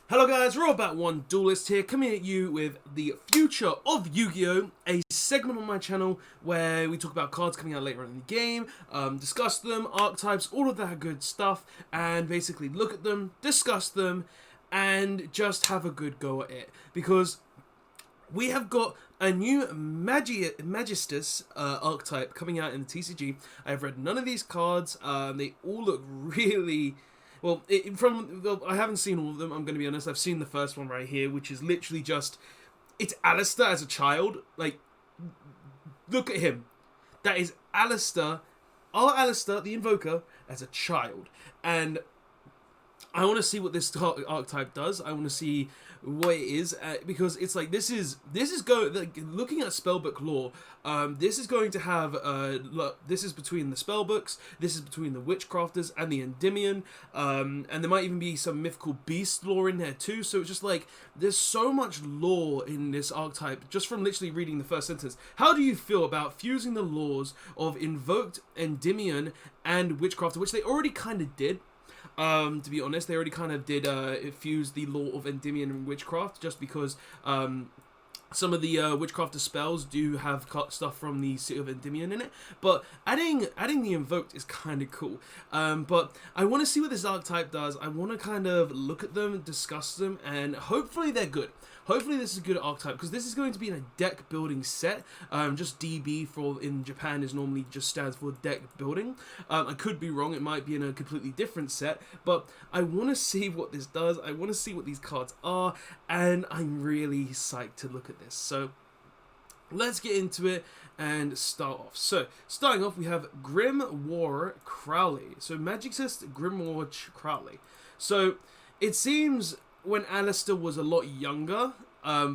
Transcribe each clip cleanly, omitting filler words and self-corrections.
Hello guys, Robot One Duelist here, coming at you with the future of Yu-Gi-Oh! A segment on my channel where we talk about cards coming out later on in the game, discuss them, archetypes, all of that good stuff, and basically look at them, discuss them, and just have a good go at it. Because we have got a new Magistus archetype coming out in the TCG. I've read none of these cards, they all look really... Well, I haven't seen all of them, I'm going to be honest. I've seen the first one right here, which is literally just... It's Alistair as a child. Like, look at him. That is Alistair, our Alistair, the Invoker, as a child. And I want to see what this archetype does. I want to see what it is, because it's like this is looking at spellbook lore. This is going to have this is between the spellbooks, this is between the witchcrafters and the Endymion, and there might even be some mythical beast lore in there too. So it's just like there's so much lore in this archetype just from literally reading the first sentence. How do you feel about fusing the lores of invoked, Endymion, and witchcrafter, which they already kind of did? To be honest, they already kind of did fuse the lore of Endymion and witchcraft, just because some of the witchcrafter spells do have stuff from the City of Endymion in it. But adding the invoked is kind of cool. But I want to see what this archetype does. I want to kind of look at them, discuss them, and hopefully they're good. Hopefully this is a good archetype, because this is going to be in a deck building set. Just DB for in Japan is normally just stands for deck building. I could be wrong, it might be in a completely different set, but I want to see what this does. I want to see what these cards are, and I'm really psyched to look at this. So let's get into it and start off. So starting off, we have Grimoire Crowley. So Magistus Grimoire Crowley. So it seems when Alistair was a lot younger,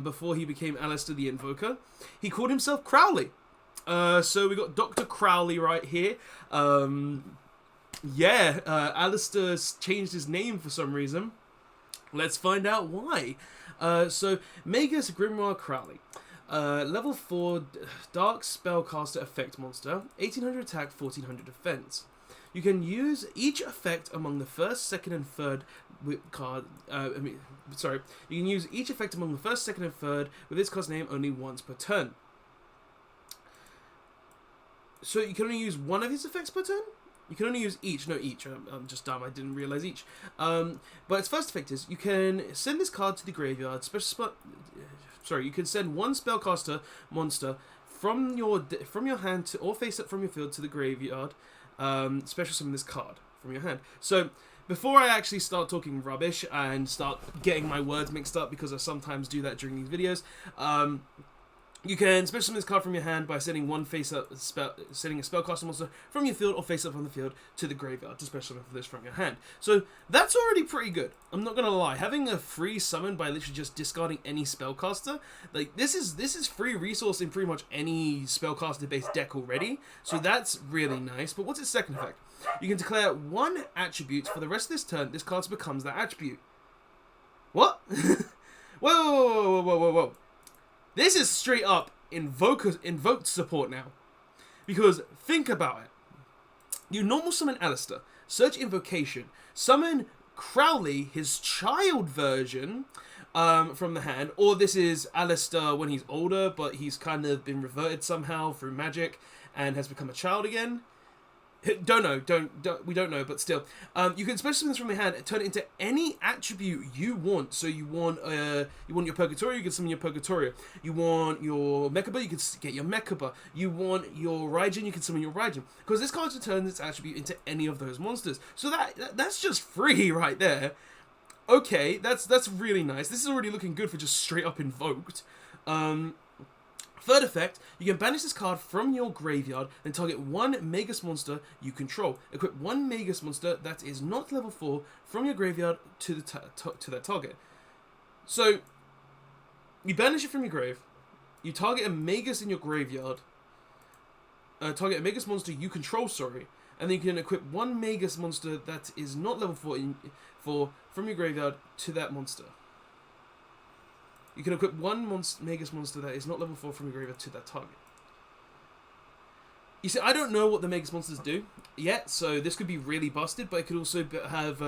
before he became Alistair the Invoker, he called himself Crowley. So we got Dr. Crowley right here. Alistair's changed his name for some reason. Let's find out why. So Magus Grimoire Crowley. Level 4 Dark Spellcaster effect monster, 1800 attack, 1400 defense. You can use each effect among the first, second, and third card. You can use each effect among the first, second, and third with this card's name only once per turn. So you can only use one of his effects per turn? You can only use each. No, each. I'm just dumb. I didn't realize each. But its first effect is you can send this card to the graveyard. You can send one spellcaster monster from your hand to, or face up from your field to the graveyard. Special summon this card from your hand. So before I actually start talking rubbish and start getting my words mixed up, because I sometimes do that during these videos, you can special summon this card from your hand by sending sending a spellcaster monster from your field or face up on the field to the graveyard to special summon this from your hand. So that's already pretty good. I'm not gonna lie. Having a free summon by literally just discarding any spellcaster, like this is free resource in pretty much any spellcaster based deck already. So that's really nice. But what's its second effect? You can declare one attribute for the rest of this turn. This card becomes that attribute. What? Whoa. This is straight up invoked support now. Because think about it. You normal summon Alistair, search Invocation, summon Crowley, his child version, from the hand, or this is Alistair when he's older, but he's kind of been reverted somehow through magic and has become a child again. We don't know, but still. You can special summon this from your hand and turn it into any attribute you want. So you want your Purgatoria, you can summon your Purgatoria. You want your Mechaba, you can get your Mechaba. You want your Raijin, you can summon your Raijin. Because this card turns its attribute into any of those monsters. So that's just free right there. Okay, that's really nice. This is already looking good for just straight up invoked. Third effect, you can banish this card from your graveyard and target one Magus monster you control. Equip one Magus monster that is not level 4 from your graveyard to that target. So, you banish it from your grave, you target a Magus in your graveyard, target a Magus monster you control, and then you can equip one Magus monster that is not level 4 from your graveyard to that monster. You can equip one Magus monster that is not level 4 from your graveyard to that target. You see, I don't know what the Magus monsters do yet, so this could be really busted, but it could also have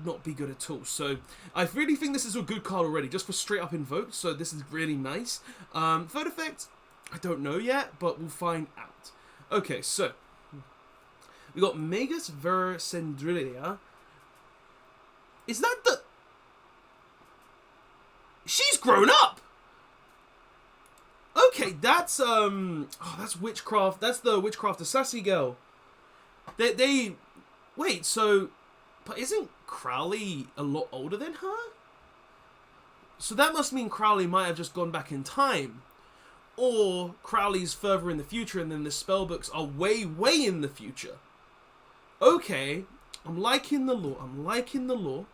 not be good at all. So I really think this is a good card already, just for straight up invoked. So this is really nice. Third effect, I don't know yet, but we'll find out. Okay, so we got Magus Versendrilia. Is that the? She's grown up. Okay, that's that's witchcraft. That's the witchcrafter sassy girl. They wait. So, but isn't Crowley a lot older than her? So that must mean Crowley might have just gone back in time, or Crowley's further in the future, and then the spell books are way, way in the future. Okay, I'm liking the lore. I'm liking the lore.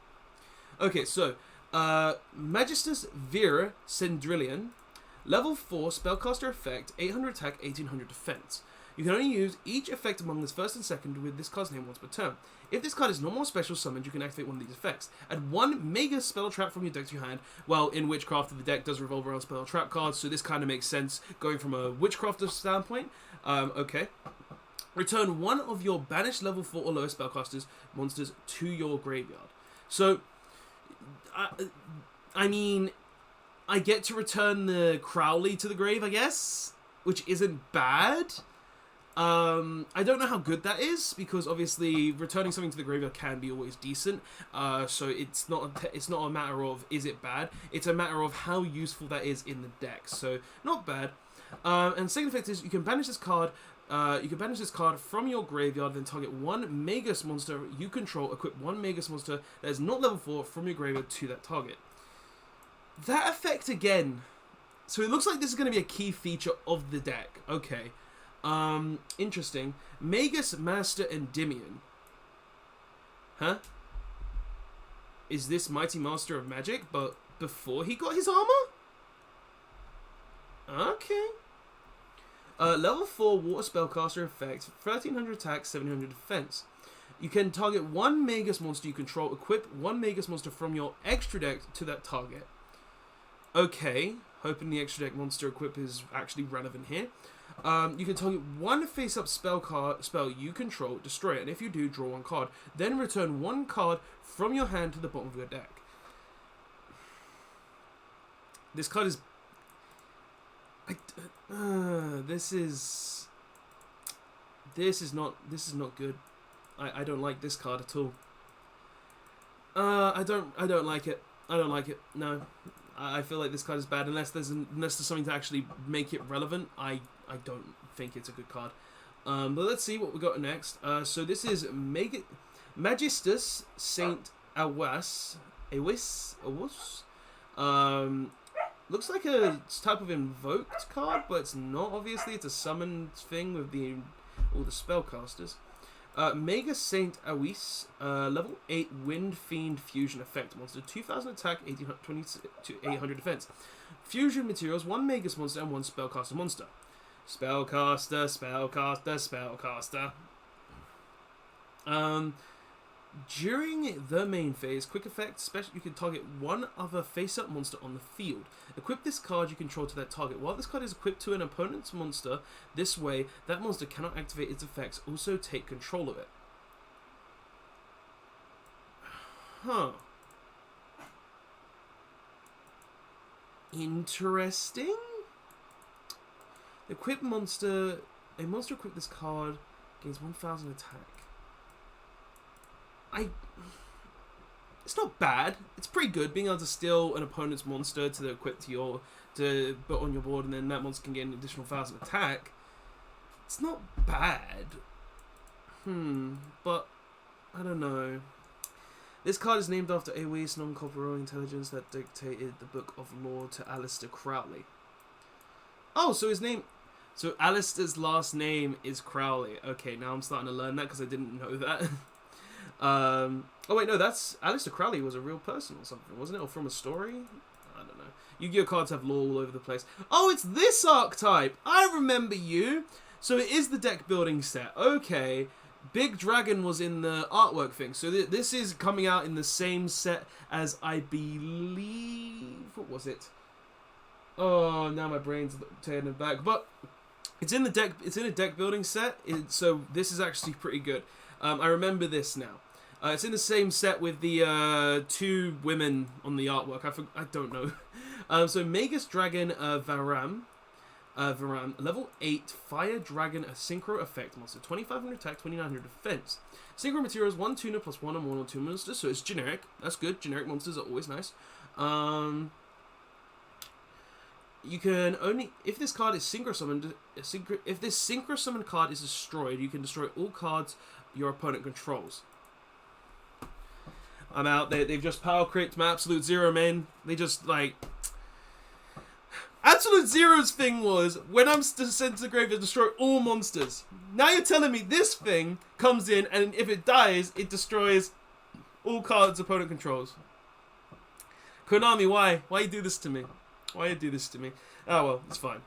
Okay, so Magistus Vera Sendrillion. Level 4 Spellcaster effect, 800 attack, 1800 defense. You can only use each effect among this first and second with this card's name once per turn. If this card is no more special summoned, you can activate one of these effects. Add one Mega Spell Trap from your deck to your hand. Well, in Witchcrafter, the deck does revolve around Spell Trap cards, so this kind of makes sense going from a Witchcrafter standpoint. Okay. Return one of your banished level 4 or lower Spellcasters monsters to your graveyard. So, I mean, I get to return the Crowley to the grave, I guess, which isn't bad. I don't know how good that is, because obviously returning something to the graveyard can be always decent. So it's not a matter of is it bad. It's a matter of how useful that is in the deck. So not bad. And second effect is you can banish this card. You can banish this card from your graveyard, then target one Magus monster you control. Equip one Magus monster that is not level 4 from your graveyard to that target. That effect again. So it looks like this is going to be a key feature of the deck. Okay. Interesting. Magus Master Endymion. Huh? Is this Mighty Master of Magic, but before he got his armor? Okay. Level 4 Water Spellcaster effect, 1300 attack, 700 defense. You can target one Magus monster you control. Equip one Magus monster from your extra deck to that target. Okay, hoping the extra deck monster equip is actually relevant here. You can target one face-up spell you control, destroy it, and if you do, draw one card. Then return one card from your hand to the bottom of your deck. This card is... This is not good. I don't like this card at all. I don't like it. I don't like it. No. I feel like this card is bad unless there's something to actually make it relevant. I don't think it's a good card. But let's see what we got next. So this is Magistus Saint Awis. Looks like a type of invoked card, but it's not. Obviously, it's a summoned thing with all the spellcasters. Magus Saint Awis, level 8 Wind Fiend Fusion effect monster, 2000 attack, 1820 to 800 defense. Fusion materials, one Magus monster and one spellcaster monster. Spellcaster. During the main phase, quick effect, special, you can target one other face-up monster on the field. Equip this card you control to that target. While this card is equipped to an opponent's monster, this way, that monster cannot activate its effects. Also take control of it. Huh. Interesting. Equip monster. A monster equipped this card gains 1000 attack. It's not bad. It's pretty good being able to steal an opponent's monster to equip to put on your board, and then that monster can get an additional 1000 attack. It's not bad. But I don't know. This card is named after Awis, non-corporeal intelligence that dictated the Book of Lore to Aleister Crowley. Oh, so Aleister's last name is Crowley. Okay, now I'm starting to learn that because I didn't know that. Oh wait, no, that's Aleister Crowley was a real person or something, wasn't it? Or from a story? I don't know. Yu-Gi-Oh cards have lore all over the place. Oh, it's this archetype! I remember you! So it is the deck building set. Okay. Big Dragon was in the artwork thing. So this is coming out in the same set as, I believe... What was it? Oh, now my brain's turning back. But It's in the deck. It's in a deck building set. So this is actually pretty good. I remember this now. It's in the same set with the 2 women on the artwork. I don't know. So Magus Dragon Varam, level 8 Fire Dragon, a Synchro effect monster, 2500 attack, 2900 defense. Synchro materials 1 tuner plus 1 or 2 monsters, so it's generic. That's good. Generic monsters are always nice. You can only, if this card is synchro summoned, if this synchro summoned card is destroyed, you can destroy all cards your opponent controls. I'm out. They've just power crit my Absolute Zero, man. They just, like... Absolute Zero's thing was, when I'm sent to the graveyard, destroy all monsters. Now you're telling me this thing comes in, and if it dies, it destroys all cards opponent controls. Konami, why? Why you do this to me? Why you do this to me? Oh, well, it's fine.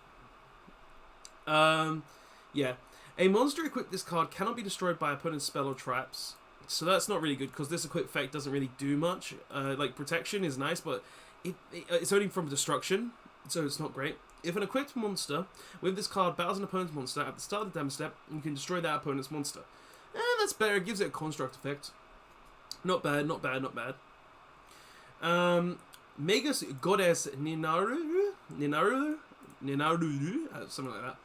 Yeah. A monster equipped this card cannot be destroyed by opponent's spell or traps. So that's not really good, because this equip effect doesn't really do much. Like, protection is nice, but it's only from destruction, so it's not great. If an equipped monster with this card battles an opponent's monster at the start of the damage step, you can destroy that opponent's monster. That's better. It gives it a construct effect. Not bad, not bad, not bad. Magus Goddess Ninaru, something like that.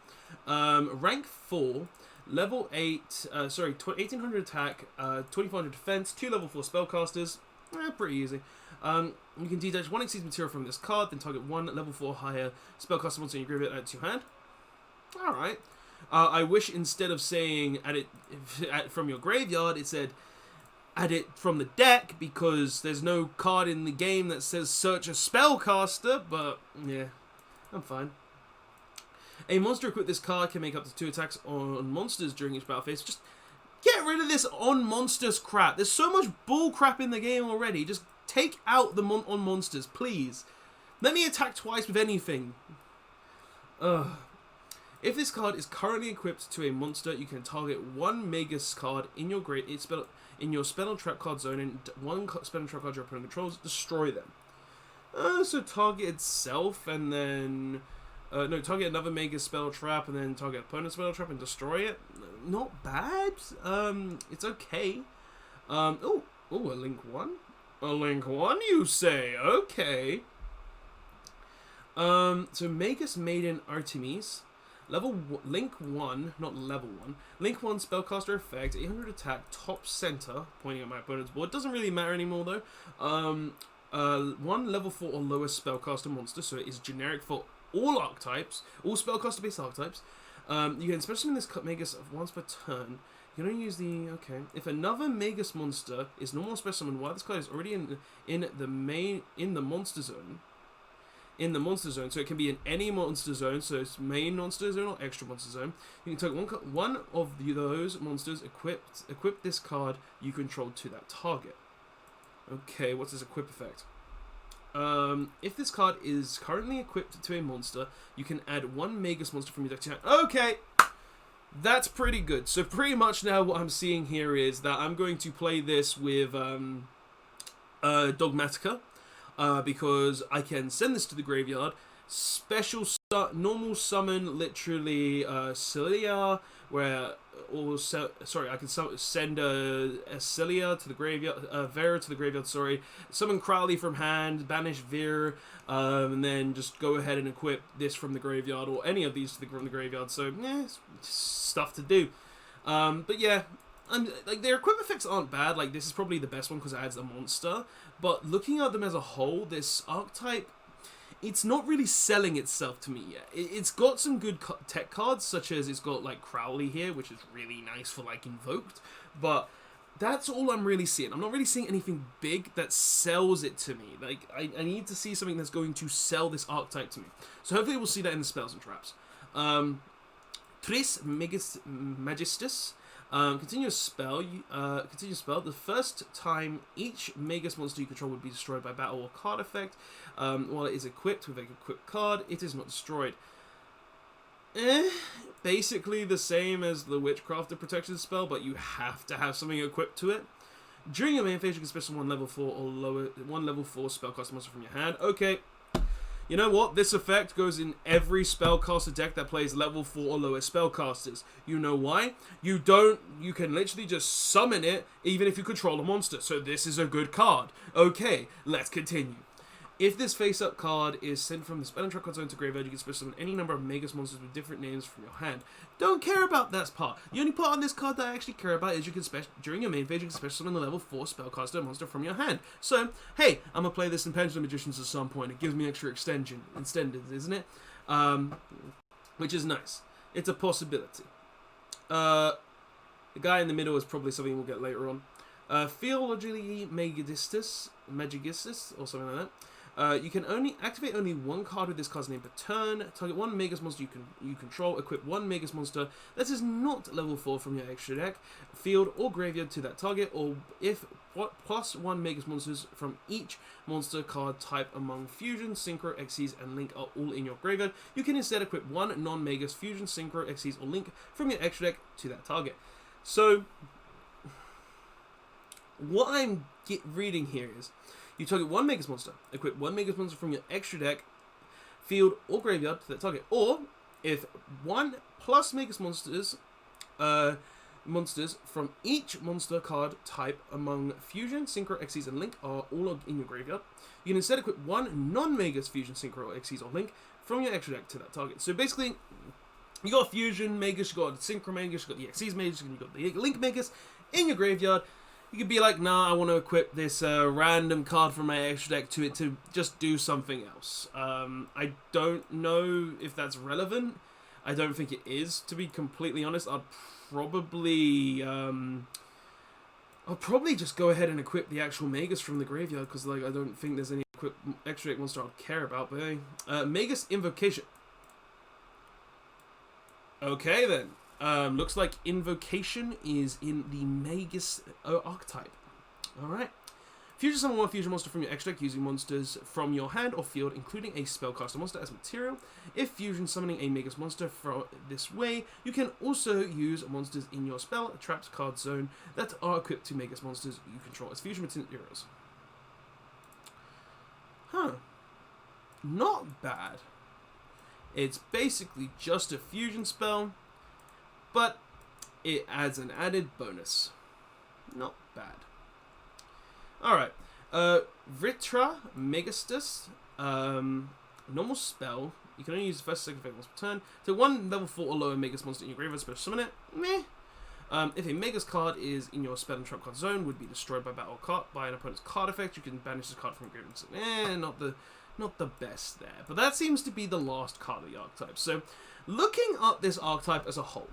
Rank 4, level 8, 1800 attack, 2400 defense, 2 level 4 spellcasters. Pretty easy. You can detach 1 exceeds material from this card, then target 1 level 4 higher spellcaster monster in your graveyard, add it to your hand. Alright. I wish instead of saying add it from your graveyard, it said add it from the deck, because there's no card in the game that says search a spellcaster, but yeah, I'm fine. A monster equipped this card can make up to 2 attacks on monsters during each battle phase. Just get rid of this on monsters crap. There's so much bull crap in the game already. Just take out the on monsters, please. Let me attack twice with anything. Ugh. If this card is currently equipped to a monster, you can target 1 Magus card in your spell and trap card zone, and 1 spell and trap card your opponent controls, destroy them. So target itself, and then... no, target another Magus spell trap, and then target opponent's spell trap and destroy it. Not bad. It's okay. A link 1? A link 1, you say? Okay. So Magus Maiden Artemis. Link 1, not level 1. Link 1 spellcaster effect, 800 attack, top center, pointing at my opponent's board. Doesn't really matter anymore though. 1 level 4 or lower spellcaster monster, so it is generic for all archetypes, all spellcaster based archetypes. You can special summon this Magus once per turn. You can only use the If another Magus monster is normal special summon while this card is already in the monster zone. In the monster zone, so it can be in any monster zone, so it's main monster zone or extra monster zone. You can take one of those monsters, equip this card you control to that target. Okay, what's this equip effect? If this card is currently equipped to a monster, you can add 1 Magus monster from your deck to your hand. Okay, that's pretty good. So pretty much now what I'm seeing here is that I'm going to play this with Dogmatica. Because I can send this to the graveyard, normal summon literally Celia, I can send Celia to the graveyard, Vera to the graveyard, summon Crowley from hand, banish Vir, and then just go ahead and equip this from the graveyard, or any of these from the graveyard, so it's stuff to do. But yeah, like, their equip effects aren't bad. Like, this is probably the best one because it adds a monster. But looking at them as a whole, this archetype, it's not really selling itself to me yet. It's got some good tech cards, such as it's got, like, Crowley here, which is really nice for, like, invoked. But that's all I'm really seeing. I'm not really seeing anything big that sells it to me. Like, I need to see something that's going to sell this archetype to me. So hopefully we'll see that in the spells and traps. Tris Magistus. Continuous spell. The first time each Magus monster you control would be destroyed by battle or card effect. While it is equipped with an equipped card, it is not destroyed. Basically the same as the witchcrafter protection spell, but you have to have something equipped to it. During your main phase, you can special 1 level 4 or lower, 1 level 4 spellcaster monster from your hand. Okay. You know what? This effect goes in every spellcaster deck that plays level 4 or lower spellcasters. You know why? You can literally just summon it even if you control a monster. So this is a good card. Okay, let's continue. If this face-up card is sent from the spell and trap card zone to graveyard, you can special summon any number of Magus monsters with different names from your hand. Don't care about that part. The only part on this card that I actually care about is you can during your main phase, you can special summon a level 4 spellcaster monster from your hand. So, hey, I'm gonna play this in Pendulum Magicians at some point. It gives me extra extended, isn't it? Which is nice. It's a possibility. The guy in the middle is probably something we'll get later on. Theologically Magistus, or something like that. You can only activate only one card with this card's name per turn. Target one Magus monster you control. Equip one Magus monster that is not level 4 from your extra deck, field, or graveyard to that target, or if plus one Magus monsters from each monster card type among Fusion, Synchro, Xyz, and Link are all in your graveyard. You can instead equip one non-Magus Fusion, Synchro, Xyz, or Link from your extra deck to that target. So, what I'm reading here is, you target one Magus monster, equip one Magus monster from your extra deck, field, or graveyard to that target. Or, if one plus Magus monsters from each monster card type among Fusion, Synchro, Xyz, and Link are all in your graveyard, you can instead equip one non-Magus Fusion, Synchro, Xyz, or Link from your extra deck to that target. So basically, you got Fusion Magus, you got Synchro Magus, you got the Xyz Magus, and you got the Link Magus in your graveyard. You could be like, nah, I want to equip this random card from my extra deck to it to just do something else. I don't know if that's relevant. I don't think it is, to be completely honest. I'll probably just go ahead and equip the actual Magus from the graveyard, because like I don't think there's any extra deck monster I'd care about. But hey, Magus Invocation. Okay then. Looks like Invocation is in the Magus Archetype. Alright. Fusion summon one Fusion monster from your extra deck using monsters from your hand or field, including a Spellcaster monster as material. If Fusion summoning a Magus monster from this way, you can also use monsters in your spell trapped card zone that are equipped to Magus monsters you control as Fusion materials. Huh. Not bad. It's basically just a Fusion spell, but it adds an added bonus. Not bad. Alright. Ritra Megastus. Normal spell. You can only use the first and second phase once per turn. So one level 4 or lower Magus monster in your graveyard, special summon it. Meh. If a Magus card is in your spell and trap card zone, would be destroyed by battle card by an opponent's card effect, you can banish this card from your graveyard. So, not the best there. But that seems to be the last card of the archetype. So, looking at this archetype as a whole,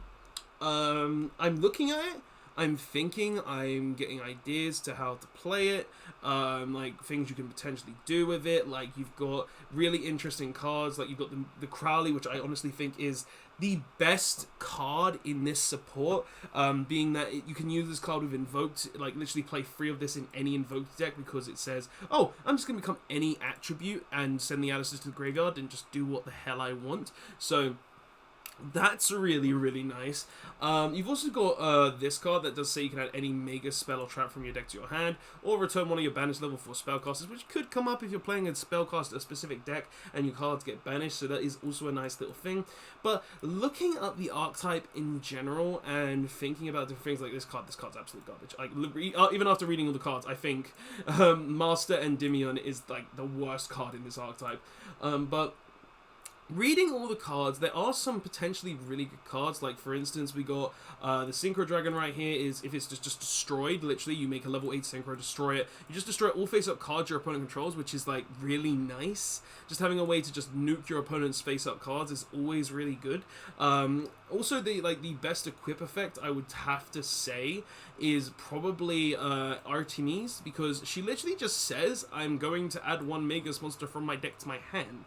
I'm looking at it, I'm thinking, I'm getting ideas to how to play it, like things you can potentially do with it. Like you've got really interesting cards, like you've got the Crowley, which I honestly think is the best card in this support, being that you can use this card with invoked, like literally play 3 of this in any invoked deck, because it says, oh, I'm just going to become any attribute and send the Magistus to the graveyard and just do what the hell I want. So that's really, really nice. You've also got this card that does say you can add any Magus spell or trap from your deck to your hand, or return one of your banished level 4 spellcasters, which could come up if you're playing a spellcaster specific deck and your cards get banished, so that is also a nice little thing. But looking at the archetype in general and thinking about different things like this card's absolute garbage. Even after reading all the cards, I think Master Endymion is like the worst card in this archetype. But reading all the cards, there are some potentially really good cards. Like, for instance, we got the Synchro Dragon right here. Is if it's just destroyed, literally, you make a level 8 Synchro, destroy it. You just destroy all face-up cards your opponent controls, which is, like, really nice. Just having a way to just nuke your opponent's face-up cards is always really good. Also, the best equip effect, I would have to say, is probably Artemis, because she literally just says, I'm going to add one Magus monster from my deck to my hand.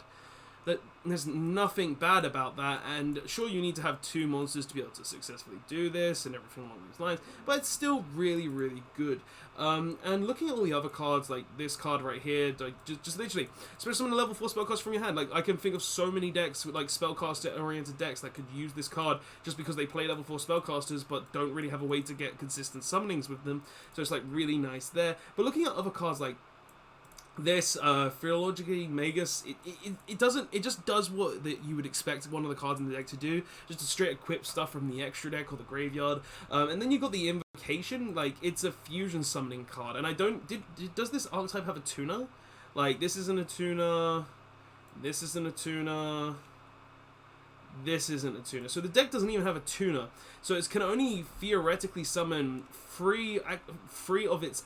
That there's nothing bad about that, and sure, you need to have 2 monsters to be able to successfully do this and everything along these lines, but it's still really, really good. And looking at all the other cards, like this card right here, like just literally, especially some of the level 4 spellcaster from your hand, like I can think of so many decks with like spellcaster-oriented decks that could use this card just because they play level 4 spellcasters but don't really have a way to get consistent summonings with them, so it's like really nice there. But looking at other cards like this Philologically Magus, it just does what that you would expect one of the cards in the deck to do, just to straight equip stuff from the extra deck or the graveyard. And then you've got the Invocation, like it's a fusion summoning card, and I don't does this archetype have a tuner? Like this isn't a tuner, this isn't a tuner, this isn't a tuner. So the deck doesn't even have a tuner. So it can only theoretically summon three of its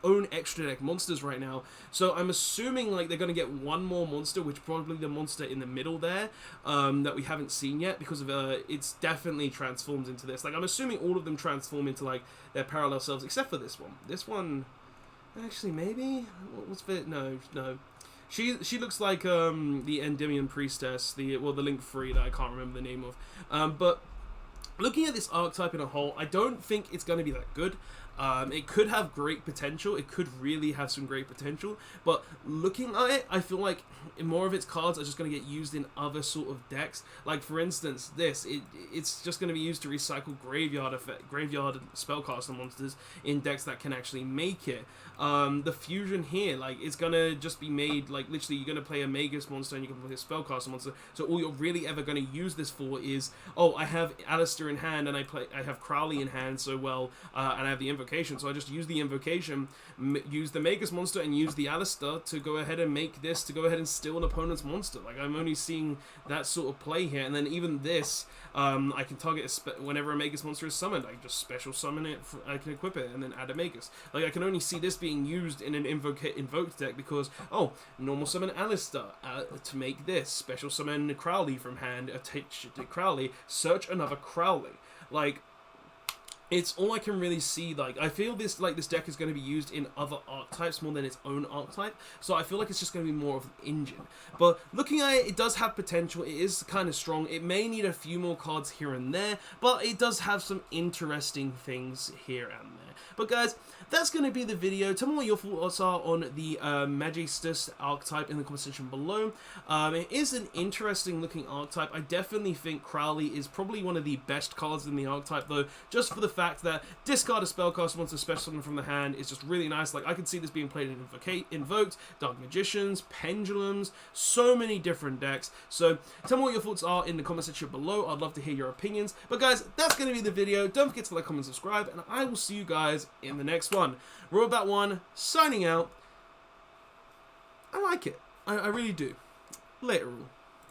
own extra deck monsters right now. So I'm assuming like they're gonna get one more monster, which probably the monster in the middle there, that we haven't seen yet, because of it's definitely transformed into this. Like I'm assuming all of them transform into like their parallel selves, except for this one. This one, actually maybe. What's the no. She looks like the Endymion priestess, the Link 3 that I can't remember the name of. But looking at this archetype in a whole, I don't think it's going to be that good. It could have great potential. It could really have some great potential. But looking at it, I feel like more of its cards are just going to get used in other sort of decks. Like for instance, it's just going to be used to recycle graveyard spellcaster monsters in decks that can actually make it. The fusion here, like it's going to just be made like literally you're going to play a Magus monster and you can play a spellcaster monster. So all you're really ever going to use this for is, oh, I have Alistair in hand and I have Crowley in hand, so well, and I have the Invocation, so I just use the Invocation, use the Magus monster, and use the Alistair to go ahead and make this, to go ahead and steal an opponent's monster. Like, I'm only seeing that sort of play here, and then even this, I can target whenever a Magus monster is summoned, I can just special summon it, I can equip it, and then add a Magus. Like, I can only see this being used in an invoked deck because, oh, normal summon Alistair to make this, special summon Crowley from hand, attach to Crowley, search another Crowley. Like, it's all I can really see. Like, I feel this deck is going to be used in other archetypes more than its own archetype, so I feel like it's just going to be more of an engine. But looking at it, it does have potential. It is kind of strong. It may need a few more cards here and there, but it does have some interesting things here and there. But guys, that's going to be the video. Tell me what your thoughts are on the Magistus archetype in the comment section below. It is an interesting looking archetype. I definitely think Crowley is probably one of the best cards in the archetype, though, just for the fact that discard a spellcaster monster special summon from the hand is just really nice. Like, I can see this being played in Invoked, Dark Magicians, Pendulums, so many different decks. So tell me what your thoughts are in the comment section below. I'd love to hear your opinions. But guys, that's going to be the video. Don't forget to like, comment, subscribe, and I will see you guys in the next one. Robot1 signing out. I like it. I really do. Later.